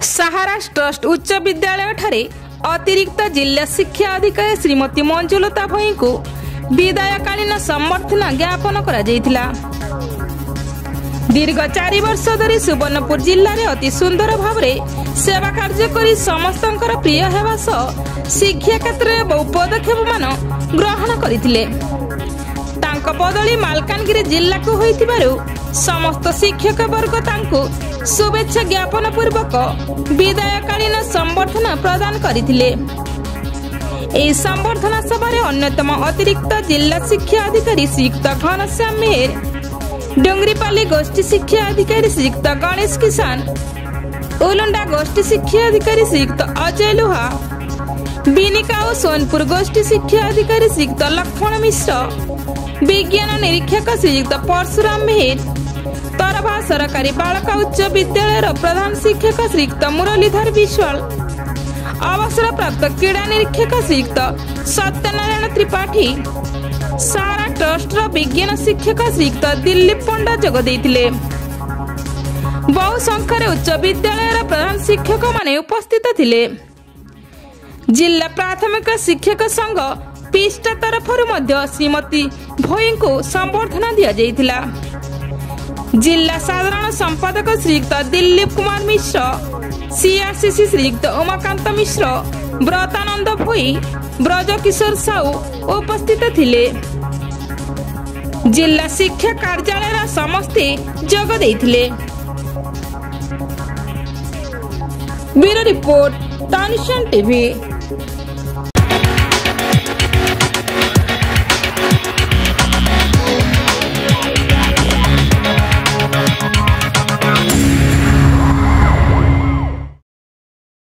Sahara trust उच्च विद्यालय ठारे अतिरिक्त जिला शिक्षा अधिकारी श्रीमती मंजुलता भई को विदायकालीन संबर्धना ज्ञापन करा जायतिला। दीर्घ 4 वर्ष धरी सुवर्णपुर जिले में अति सुंदर भाव में सेवा कार्य करी समस्तंकर प्रिय हेबा सह शिक्षा क्षेत्र में बहु पदक्षेप मान ग्रहण करथिले। तांको बदली मालकानगिरी जिला को होइतिबारु समस्त शिक्षक वर्ग तांको शुभेच्छा ज्ञापन पूर्वक विदायकालीन संबर्धना प्रदान करथिले। एही संबर्धना सभा रे अन्यतम अतिरिक्त जिला शिक्षा अधिकारी श्रीयुक्त घनश्याम मेहर, डोंगरीपाली गोष्ठी शिक्षा अधिकारी श्रीयुक्त गणेश किसान, उलंडा गोष्ठी शिक्षा अधिकारी श्रीयुक्त अजय लोहा, बिनिका और सोनपुर गोष्ठी शिक्षा अधिकारी श्रीयुक्त लक्ष्मण मिश्र, विज्ञान निरीक्षक श्रीयुक्त परशुराम मेहर, तरभा सरकारी बालका उच्च विद्यालय प्रधान शिक्षक श्रीयुक्त मुरलीधर विश्वाल, अवसर प्राप्त क्रीड़ा निरीक्षक श्रीयुक्त सत्यनारायण त्रिपाठी, सारा ट्रस्ट विज्ञान शिक्षक श्रीयुक्त दिलीप पंडा जोग देइथिले। बहु संख्यार उच्च विद्यालय प्रधान शिक्षक माने उपस्थित थिले। जिला प्राथमिक शिक्षक संघ पिस्टा तरफ श्रीमती भोई को संबर्धना दिया जाइथिला। जिला साधारण संपादक श्रीयुक्त दिलीप कुमार मिश्र, सीआरसीसी श्रीयुक्त उमाकांत मिश्र, व्रतानंद भोई, ब्रजकिशोर साहू उपस्थित थिले। जिला शिक्षा कार्यालय समस्ते जोग देइथिले। ब्यूरो रिपोर्ट, टानिशन टीवी।